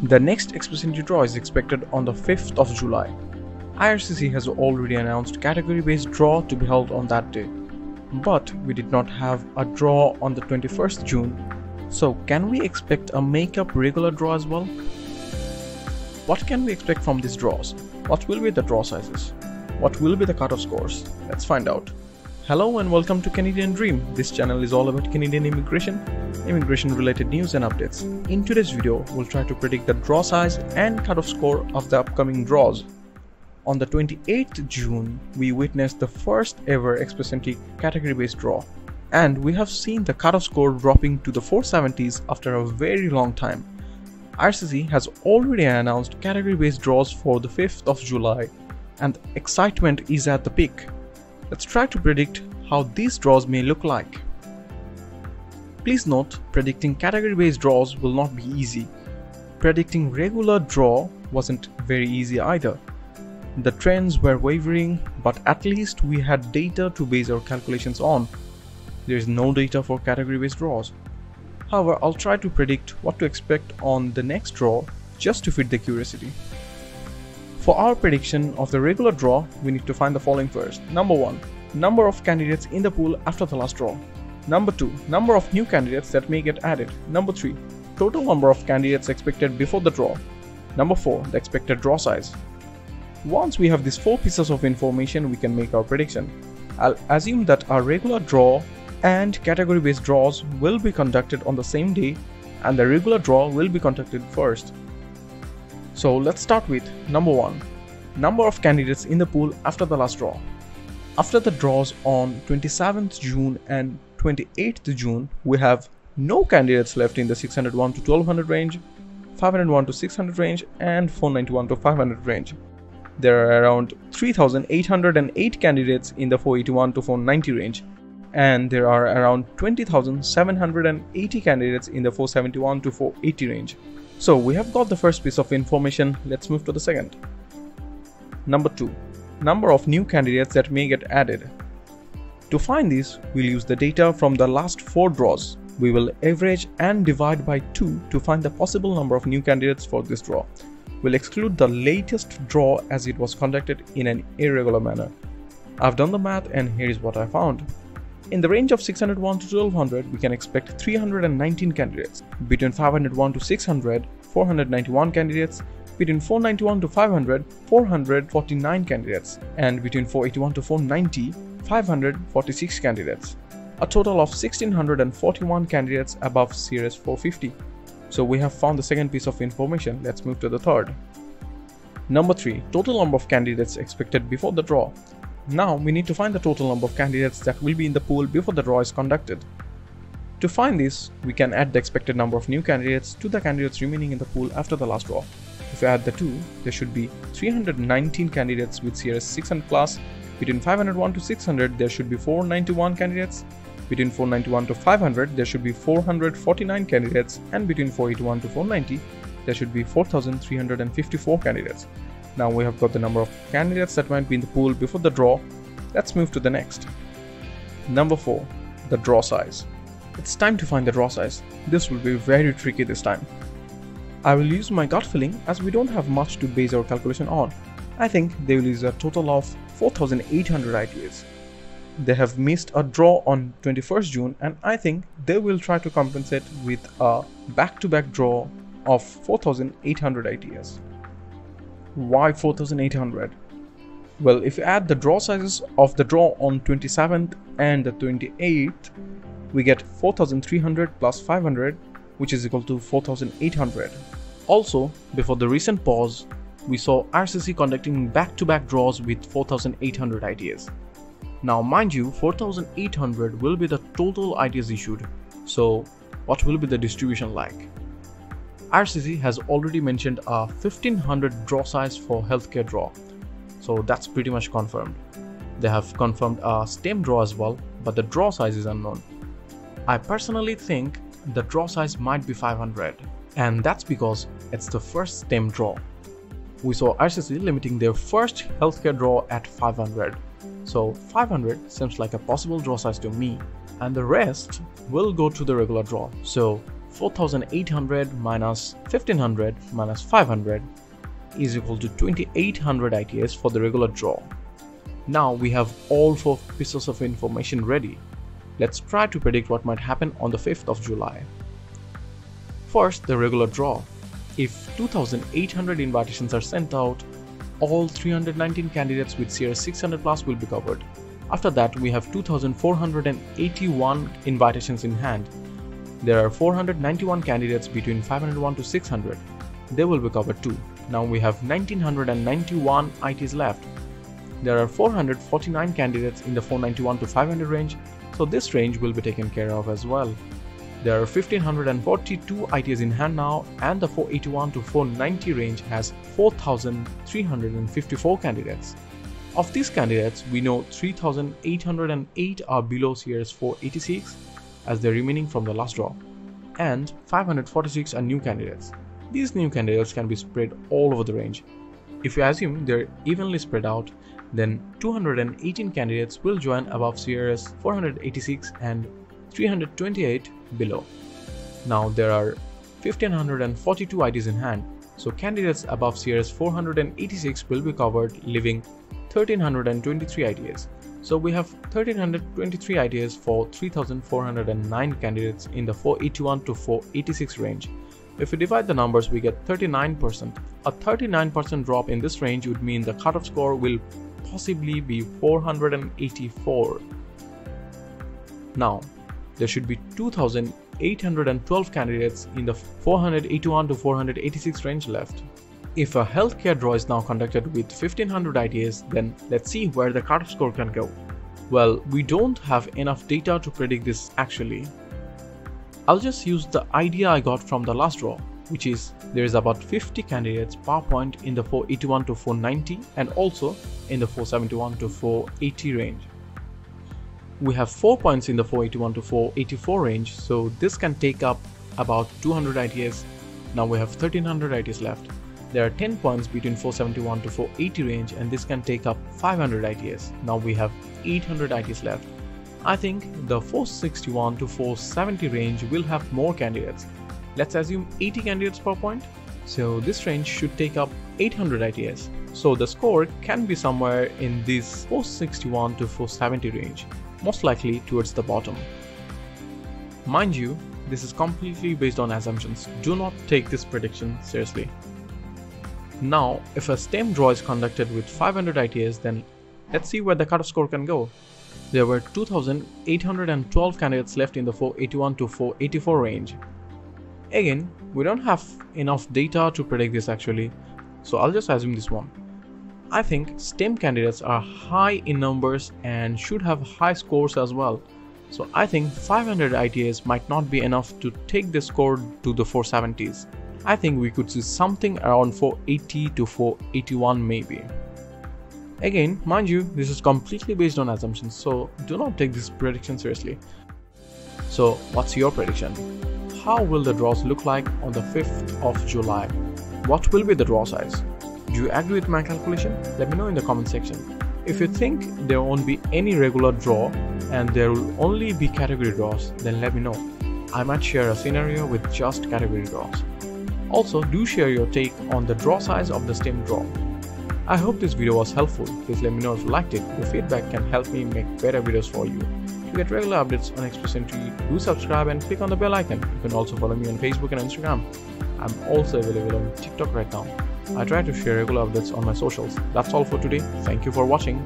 The next Express Entry Draw is expected on the 5th of July. IRCC has already announced category-based draw to be held on that day. But we did not have a draw on the 21st June, so can we expect a make-up regular draw as well? What can we expect from these draws? What will be the draw sizes? What will be the cutoff scores? Let's find out. Hello and welcome to Canadian Dream. This channel is all about Canadian immigration related news and updates. In today's video, we'll try to predict the draw size and cutoff score of the upcoming draws. On the 28th June, we witnessed the first ever Express Entry category-based draw, and we have seen the cutoff score dropping to the 470s after a very long time. IRCC has already announced category-based draws for the 5th of July, and excitement is at the peak. Let's try to predict how these draws may look like. Please note, predicting category-based draws will not be easy. Predicting regular draw wasn't very easy either. The trends were wavering, but at least we had data to base our calculations on. There is no data for category-based draws. However, I'll try to predict what to expect on the next draw just to feed the curiosity. For our prediction of the regular draw, we need to find the following first. Number 1. Number of candidates in the pool after the last draw. Number 2. Number of new candidates that may get added. Number 3. Total number of candidates expected before the draw. Number 4. The expected draw size. Once we have these 4 pieces of information, we can make our prediction. I'll assume that our regular draw and category-based draws will be conducted on the same day, and the regular draw will be conducted first. So let's start with number 1. Number of candidates in the pool after the last draw. After the draws on 27th June and 28th June, we have no candidates left in the 601 to 1200 range, 501 to 600 range, and 491 to 500 range. There are around 3,808 candidates in the 481 to 490 range, and there are around 20,780 candidates in the 471 to 480 range. So we have got the first piece of information. Let's move to the second. Number 2. Number of new candidates that may get added. To find this, we'll use the data from the last 4 draws. We will average and divide by 2 to find the possible number of new candidates for this draw. We'll exclude the latest draw as it was conducted in an irregular manner. I've done the math and here is what I found. In the range of 601 to 1200, we can expect 319 candidates. Between 501 to 600, 491 candidates. Between 491 to 500, 449 candidates. And between 481 to 490, 546 candidates. A total of 1641 candidates above Series 450. So we have found the second piece of information. Let's move to the third. Number 3. Total number of candidates expected before the draw. Now we need to find the total number of candidates that will be in the pool before the draw is conducted. To find this, we can add the expected number of new candidates to the candidates remaining in the pool after the last draw. If we add the 2, there should be 319 candidates with Series 600 plus. Between 501 to 600, there should be 491 candidates. Between 491 to 500, there should be 449 candidates, and between 481 to 490, there should be 4,354 candidates. Now we have got the number of candidates that might be in the pool before the draw. Let's move to the next. Number 4. The draw size. It's time to find the draw size. This will be very tricky this time. I will use my gut feeling as we don't have much to base our calculation on. I think they will use a total of 4,800 ITAs. They have missed a draw on 21st June, and I think they will try to compensate with a back-to-back draw of 4,800 ITAs. Why 4,800? Well, if you add the draw sizes of the draw on 27th and the 28th, we get 4,300 plus 500, which is equal to 4,800. Also, before the recent pause, we saw IRCC conducting back-to-back draws with 4,800 ITAs. Now mind you, 4,800 will be the total ITAs issued. So what will be the distribution like? IRCC has already mentioned a 1500 draw size for healthcare draw. So that's pretty much confirmed. They have confirmed a STEM draw as well, but the draw size is unknown. I personally think the draw size might be 500, and that's because it's the first STEM draw. We saw IRCC limiting their first healthcare draw at 500. So 500 seems like a possible draw size to me, and the rest will go to the regular draw. So 4800 minus 1500 minus 500 is equal to 2800 ITS for the regular draw. Now we have all 4 pieces of information ready. Let's try to predict what might happen on the 5th of July. First, the regular draw. If 2800 invitations are sent out, all 319 candidates with CRS 600 plus will be covered. After that, we have 2481 invitations in hand. There are 491 candidates between 501 to 600. They will be covered too. Now we have 1991 ITs left. There are 449 candidates in the 491 to 500 range, so this range will be taken care of as well. There are 1542 ITs in hand now, and the 481 to 490 range has 4354 candidates. Of these candidates, we know 3808 are below CRS 486 as they're remaining from the last draw, and 546 are new candidates. These new candidates can be spread all over the range. If we assume they're evenly spread out, then 218 candidates will join above CRS 486 and 328 below. Now there are 1542 ITs in hand, so candidates above CRS 486 will be covered, leaving 1323 ITs. So we have 1323 ITs for 3409 candidates in the 481 to 486 range. If we divide the numbers, we get 39%. A 39% drop in this range would mean the cutoff score will possibly be 484. Now, there should be 2812 candidates in the 481 to 486 range left. If a healthcare draw is now conducted with 1500 ITs, then let's see where the cutoff score can go. Well, we don't have enough data to predict this actually. I'll just use the idea I got from the last draw, which is there is about 50 candidates per point in the 481 to 490 and also in the 471 to 480 range. We have 4 points in the 481 to 484 range, so this can take up about 200 ITs. Now we have 1300 ITs left. There are 10 points between 471 to 480 range, and this can take up 500 ITs. Now we have 800 ITs left. I think the 461 to 470 range will have more candidates. Let's assume 80 candidates per point. So this range should take up 800 ITs. So the score can be somewhere in this 461 to 470 range, most likely towards the bottom. Mind you, this is completely based on assumptions. Do not take this prediction seriously. Now, if a STEM draw is conducted with 500 ITs, then let's see where the cutoff score can go. There were 2812 candidates left in the 481 to 484 range. Again, we don't have enough data to predict this actually, so I'll just assume this one. I think STEM candidates are high in numbers and should have high scores as well. So I think 500 ITs might not be enough to take the score to the 470s. I think we could see something around 480 to 481 maybe. Again, mind you, this is completely based on assumptions, so do not take this prediction seriously. So what's your prediction? How will the draws look like on the 5th of July? What will be the draw size? Do you agree with my calculation? Let me know in the comment section. If you think there won't be any regular draw and there will only be category draws, then let me know. I might share a scenario with just category draws. Also, do share your take on the draw size of the STEM draw. I hope this video was helpful. Please let me know if you liked it. Your feedback can help me make better videos for you. To get regular updates on Express Entry, do subscribe and click on the bell icon. You can also follow me on Facebook and Instagram. I'm also available on TikTok right now. I try to share regular updates on my socials. That's all for today. Thank you for watching.